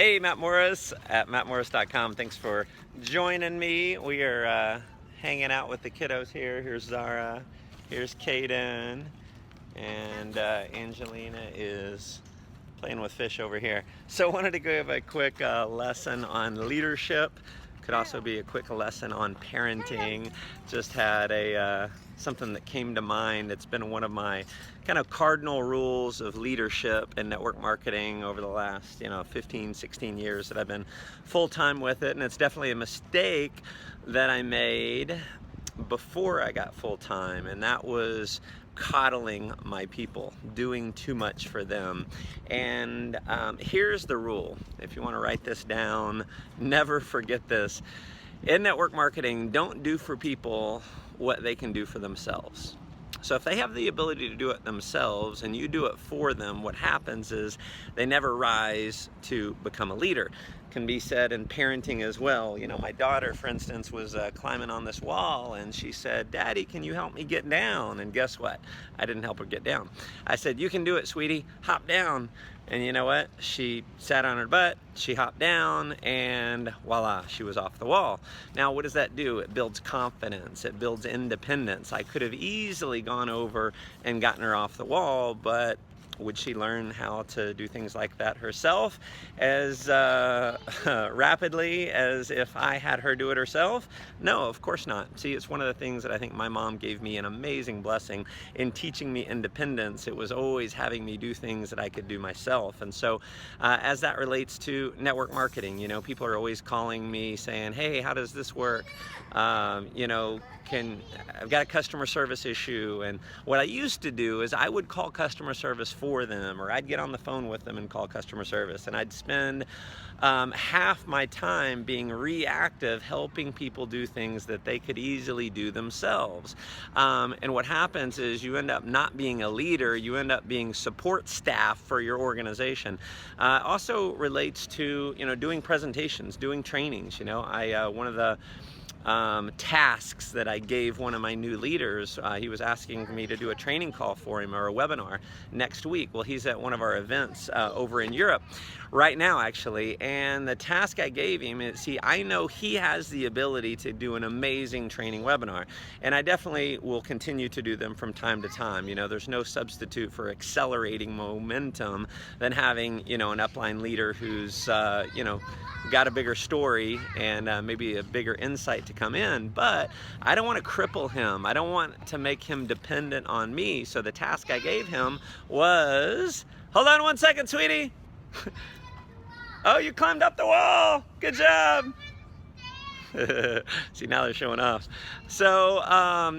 Hey, Matt Morris at mattmorris.com. Thanks for joining me. We are hanging out with the kiddos here. Here's Zara, here's Kaden, and Angelina is playing with fish over here. So I wanted to give a quick lesson on leadership. Could also be a quick lesson on parenting. Just had a something that came to mind. It's been one of my kind of cardinal rules of leadership and network marketing over the last 15, 16 years that I've been full-time with it, and it's definitely a mistake that I made before I got full-time, and that was coddling my people, doing too much for them. And here's the rule. If you want to write this down, never forget this. In network marketing, don't do for people what they can do for themselves. So if they have the ability to do it themselves and you do it for them, what happens is they never rise to become a leader. Can be said in parenting as well. My daughter, for instance, was climbing on this wall and she said, "Daddy, can you help me get down?" And guess what? I didn't help her get down. I said, "You can do it, sweetie. Hop down." And you know what? She sat on her butt, she hopped down, and voila, she was off the wall. Now, what does that do? It builds confidence, it builds independence. I could have easily gone over and gotten her off the wall, but would she learn how to do things like that herself as rapidly as if I had her do it herself? No, of course not. See, it's one of the things that I think my mom gave me an amazing blessing in teaching me independence. It was always having me do things that I could do myself. And so as that relates to network marketing, people are always calling me saying, "Hey, how does this work? I've got a customer service issue." And what I used to do is I would call customer service for them, or I'd get on the phone with them and call customer service, and I'd spend half my time being reactive, helping people do things that they could easily do themselves. And what happens is you end up not being a leader, you end up being support staff for your organization. Also relates to doing presentations, doing trainings. One of the tasks that I gave one of my new leaders, he was asking me to do a training call for him, or a webinar next week. Well, he's at one of our events over in Europe right now, actually, and the task I gave him is, I know he has the ability to do an amazing training webinar, and I definitely will continue to do them from time to time. There's no substitute for accelerating momentum than having an upline leader who's got a bigger story and maybe a bigger insight to come in, but I don't want to cripple him. I don't want to make him dependent on me. So the task I gave him was, hold on one second, sweetie. Oh, you climbed up the wall. Good job. See, now they're showing off. So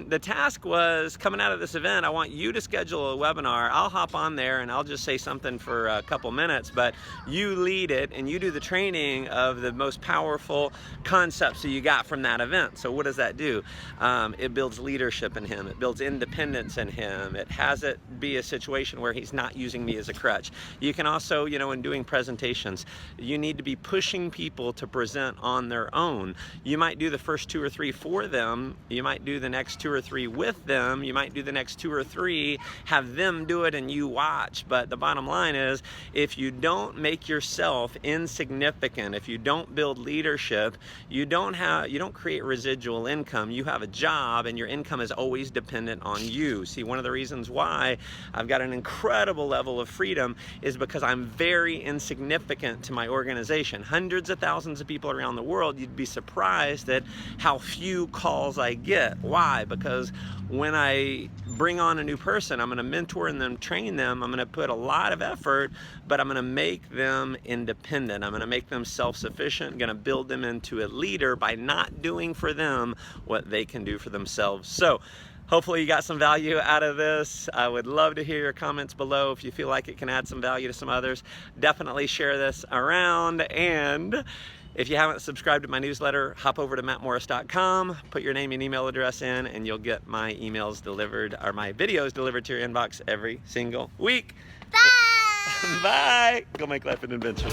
the task was, coming out of this event, I want you to schedule a webinar. I'll hop on there and I'll just say something for a couple minutes, but you lead it and you do the training of the most powerful concepts that you got from that event. So what does that do? It builds leadership in him. It builds independence in him. It has it be a situation where he's not using me as a crutch. You can also, in doing presentations, you need to be pushing people to present on their own. You might do the first 2 or 3 for them. You might do the next 2 or 3 with them. You might do the next 2 or 3, have them do it and you watch. But the bottom line is, if you don't make yourself insignificant, if you don't build leadership, you don't create residual income. You have a job and your income is always dependent on you. See, one of the reasons why I've got an incredible level of freedom is because I'm very insignificant to my organization. Hundreds of thousands of people around the world, you'd be surprised at how few calls I get. Why? Because when I bring on a new person, I'm going to mentor and then train them. I'm going to put a lot of effort, but I'm going to make them independent. I'm going to make them self-sufficient. I'm going to build them into a leader by not doing for them what they can do for themselves. So hopefully you got some value out of this. I would love to hear your comments below. If you feel like it can add some value to some others, definitely share this around. And if you haven't subscribed to my newsletter, hop over to mattmorris.com, put your name and email address in, and you'll get my emails delivered, or my videos delivered to your inbox every single week. Bye! Bye! Go make life an adventure.